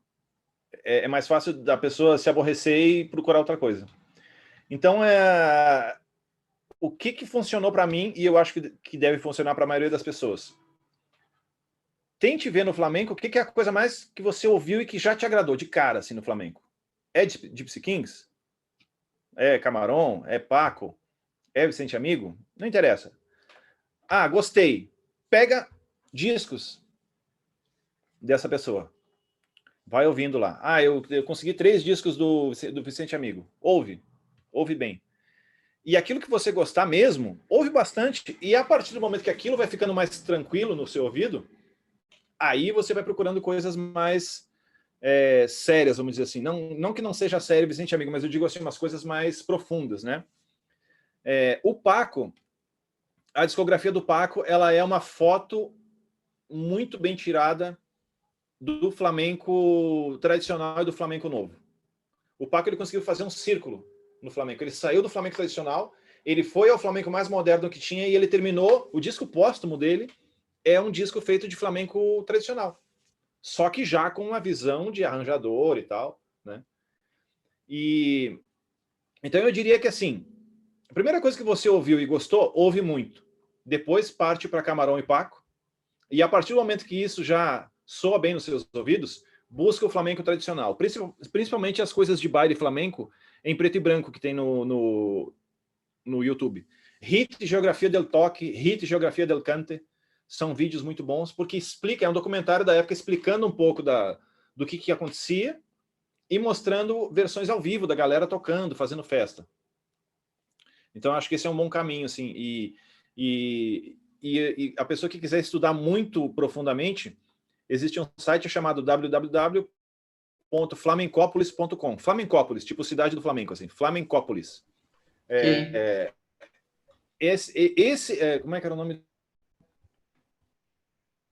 É mais fácil da pessoa se aborrecer e procurar outra coisa. Então, o que funcionou para mim, e eu acho que deve funcionar para a maioria das pessoas. Tente ver no flamenco o que é a coisa mais que você ouviu e que já te agradou, de cara, assim, no flamenco. É Gypsy Kings? É Camarón? É Paco? É Vicente Amigo? Não interessa. Ah, gostei. Pega discos dessa pessoa. Vai ouvindo lá. Ah, eu consegui 3 discos do Vicente Amigo. Ouve bem. E aquilo que você gostar mesmo, ouve bastante. E a partir do momento que aquilo vai ficando mais tranquilo no seu ouvido, aí você vai procurando coisas mais sérias, vamos dizer assim. Não que não seja sério Vicente Amigo, mas eu digo assim, umas coisas mais profundas, né? O Paco, a discografia do Paco, ela é uma foto muito bem tirada do flamenco tradicional e do flamenco novo. O Paco, ele conseguiu fazer um círculo no flamenco. Ele saiu do flamenco tradicional, ele foi ao flamenco mais moderno que tinha e ele terminou, o disco póstumo dele é um disco feito de flamenco tradicional. Só que já com uma visão de arranjador e tal, né? E então eu diria que assim, a primeira coisa que você ouviu e gostou, ouve muito. Depois parte para Camarão e Paco. E a partir do momento que isso já soa bem nos seus ouvidos, busca o flamenco tradicional. Principalmente as coisas de baile flamenco em preto e branco que tem no YouTube. Hit Geografia del Toque, Hit Geografia del Cante, são vídeos muito bons, porque explica, é um documentário da época explicando um pouco do que acontecia e mostrando versões ao vivo da galera tocando, fazendo festa. Então, acho que esse é um bom caminho, assim, e a pessoa que quiser estudar muito profundamente, existe um site chamado www.flamencopolis.com. Flamencópolis, tipo cidade do Flamengo, assim, Flamencópolis. Como é que era o nome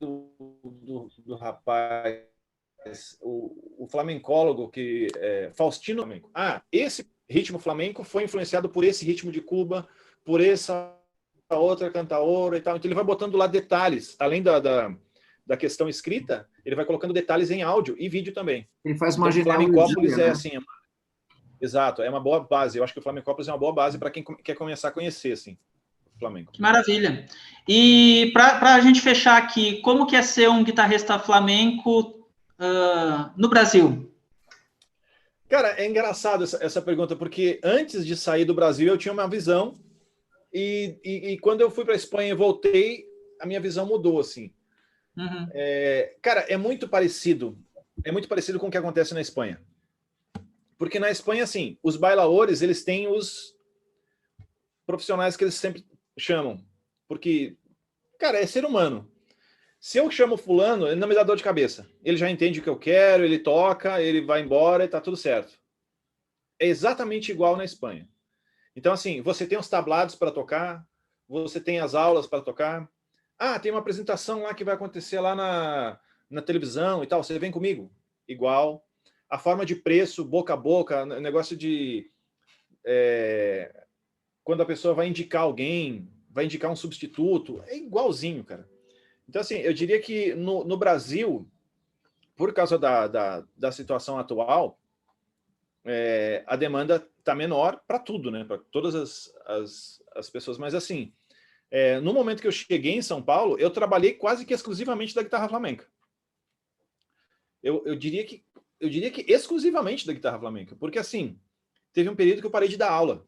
do rapaz? O flamencólogo que Faustino Flamenco. Esse ritmo flamenco foi influenciado por esse ritmo de Cuba, por essa outra cantaora e tal. Então ele vai botando lá detalhes, além da questão escrita, ele vai colocando detalhes em áudio e vídeo também. Ele faz uma então, Flamencópolis assim, exato, é uma boa base. Eu acho que o Flamencópolis é uma boa base para quem quer começar a conhecer, assim, o Flamengo. Que maravilha. E para a gente fechar aqui, como que é ser um guitarrista flamenco no Brasil? Cara, é engraçado essa pergunta, porque antes de sair do Brasil eu tinha uma visão e quando eu fui para a Espanha e voltei, a minha visão mudou, assim. Uhum. Cara, é muito parecido com o que acontece na Espanha. Porque na Espanha, assim, os bailaores, eles têm os profissionais que eles sempre chamam. Porque, cara, é ser humano. Se eu chamo fulano, ele não me dá dor de cabeça. Ele já entende o que eu quero, ele toca, ele vai embora e tá tudo certo. É exatamente igual na Espanha. Então, assim, você tem os tablados para tocar, você tem as aulas para tocar. Tem uma apresentação lá que vai acontecer lá na televisão e tal, você vem comigo. Igual. A forma de preço, boca a boca, negócio de... quando a pessoa vai indicar alguém, vai indicar um substituto, é igualzinho, cara. Então, assim, eu diria que no Brasil, por causa da situação atual, a demanda está menor para tudo, né? Para todas as pessoas. Mas, assim, no momento que eu cheguei em São Paulo, eu trabalhei quase que exclusivamente da guitarra flamenca. Eu diria que exclusivamente da guitarra flamenca. Porque, assim, teve um período que eu parei de dar aula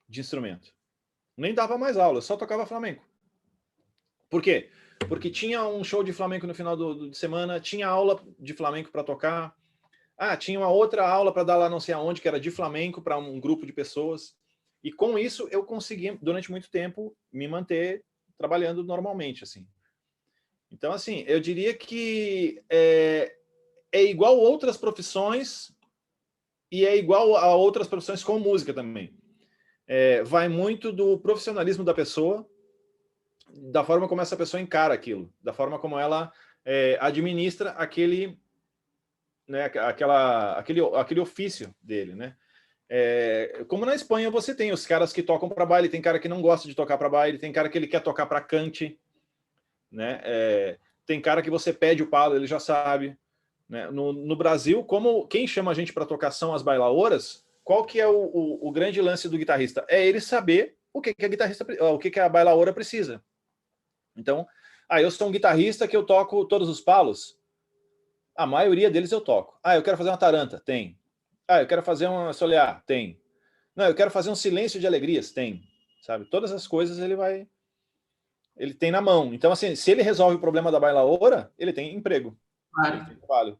de instrumento. Nem dava mais aula, só tocava flamenco. Por quê? Porque tinha um show de flamenco no final de semana, tinha aula de flamenco para tocar, tinha uma outra aula para dar lá não sei aonde, que era de flamenco para um grupo de pessoas. E com isso eu consegui, durante muito tempo, me manter trabalhando normalmente, assim. Então, assim, eu diria que é igual outras profissões e é igual a outras profissões com música também. Vai muito do profissionalismo da pessoa, da forma como essa pessoa encara aquilo, da forma como ela administra aquele ofício dele, né? Como na Espanha você tem os caras que tocam para baile, tem cara que não gosta de tocar para baile, tem cara que ele quer tocar para cante, né? Tem cara que você pede o palo, ele já sabe, né? No Brasil, como quem chama a gente para tocar são as bailaoras, qual que é o grande lance do guitarrista? É ele saber o que a bailaora precisa. Então, eu sou um guitarrista que eu toco todos os palos. A maioria deles eu toco. Eu quero fazer uma taranta? Tem. Eu quero fazer uma soleá? Tem. Não, eu quero fazer um silêncio de alegrias? Tem. sabe? Todas as coisas ele tem na mão. Então, assim, se ele resolve o problema da bailaora, ele tem emprego. Claro. Ele tem trabalho.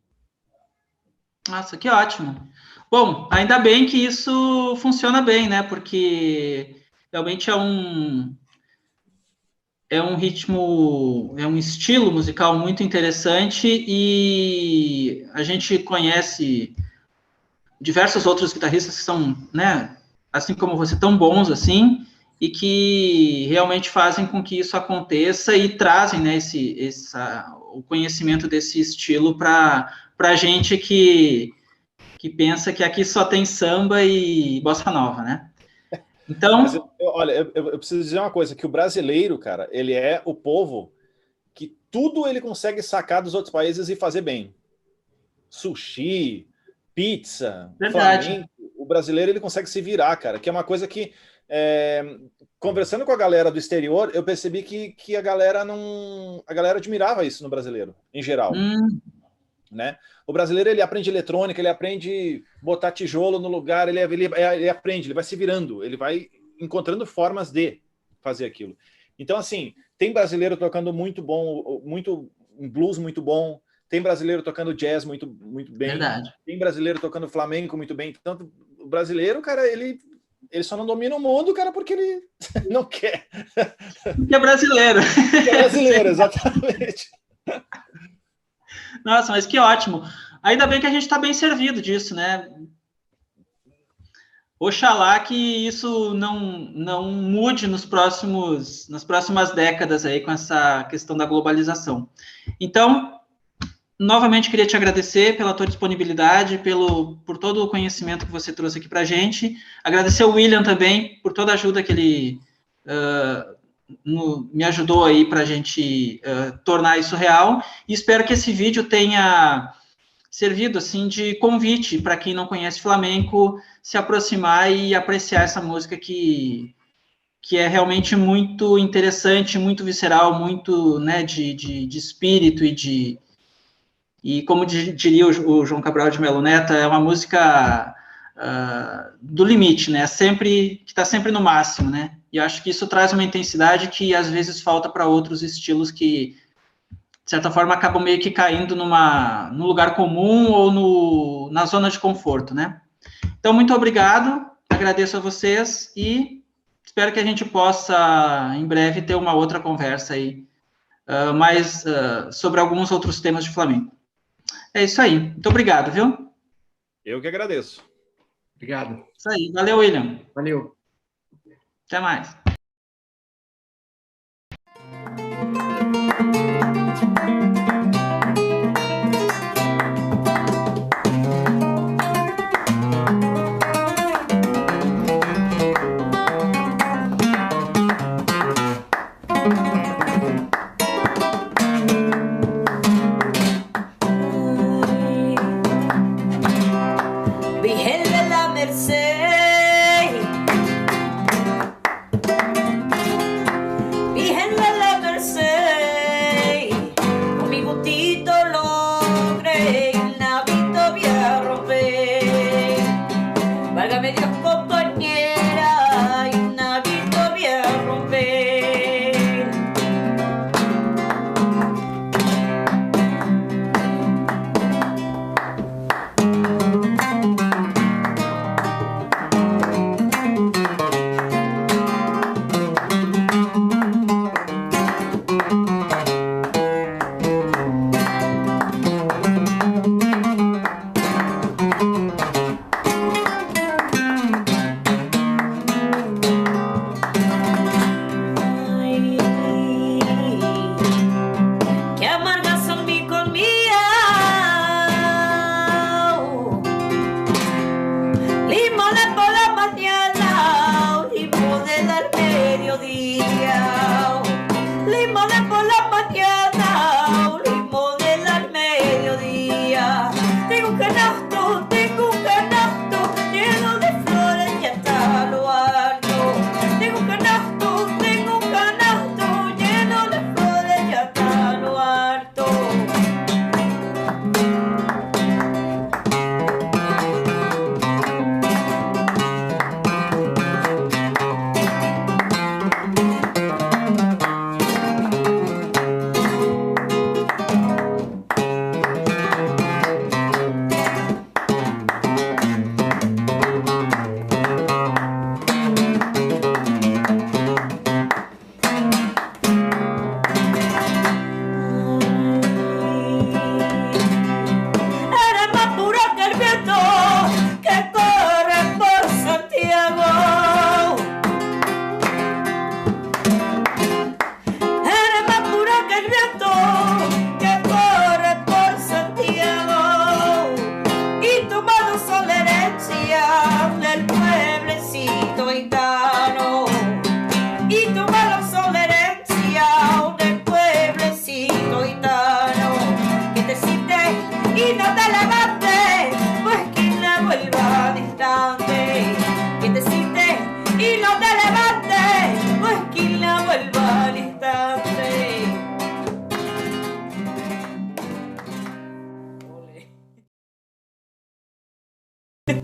Nossa, que ótimo. Bom, ainda bem que isso funciona bem, né? Porque realmente é um ritmo, é um estilo musical muito interessante e a gente conhece diversos outros guitarristas que são, né, assim como você, tão bons assim, e que realmente fazem com que isso aconteça e trazem, né, o conhecimento desse estilo para a gente que pensa que aqui só tem samba e bossa nova, né? Então... Mas olha, eu preciso dizer uma coisa, que o brasileiro, cara, ele é o povo que tudo ele consegue sacar dos outros países e fazer bem. Sushi, pizza, Verdade. flamenco. O brasileiro, ele consegue se virar, cara, que é uma coisa que, conversando com a galera do exterior, eu percebi que a galera admirava isso no brasileiro, em geral. Né? O brasileiro, ele aprende eletrônica, ele aprende botar tijolo no lugar, ele aprende, ele vai se virando, ele vai encontrando formas de fazer aquilo. Então, assim, tem brasileiro tocando muito bom, um blues muito bom, tem brasileiro tocando jazz muito bem, Verdade. Tem brasileiro tocando flamenco muito bem. Então, o brasileiro, cara, ele só não domina o mundo, cara, porque ele não quer. Porque é brasileiro. Porque é brasileiro, exatamente. Nossa, mas que ótimo. Ainda bem que a gente está bem servido disso, né? Oxalá que isso não mude nas próximas décadas aí com essa questão da globalização. Então, novamente queria te agradecer pela tua disponibilidade, por todo o conhecimento que você trouxe aqui para a gente. Agradecer ao William também por toda a ajuda que ele me ajudou aí para a gente tornar isso real. E espero que esse vídeo tenha servido assim de convite para quem não conhece flamenco se aproximar e apreciar essa música que é realmente muito interessante, muito visceral, muito, né, de espírito e como diria o João Cabral de Melo Neto, é uma música do limite, né? Que está sempre no máximo, né? E acho que isso traz uma intensidade que às vezes falta para outros estilos que, de certa forma, acabam meio que caindo num lugar comum ou na zona de conforto, né? Então, muito obrigado, agradeço a vocês e espero que a gente possa, em breve, ter uma outra conversa aí, mais sobre alguns outros temas de flamenco. É isso aí, muito obrigado, viu? Eu que agradeço. Obrigado. Isso aí, valeu, William. Valeu. Até mais. Limones por la mañana, limón del mediodía.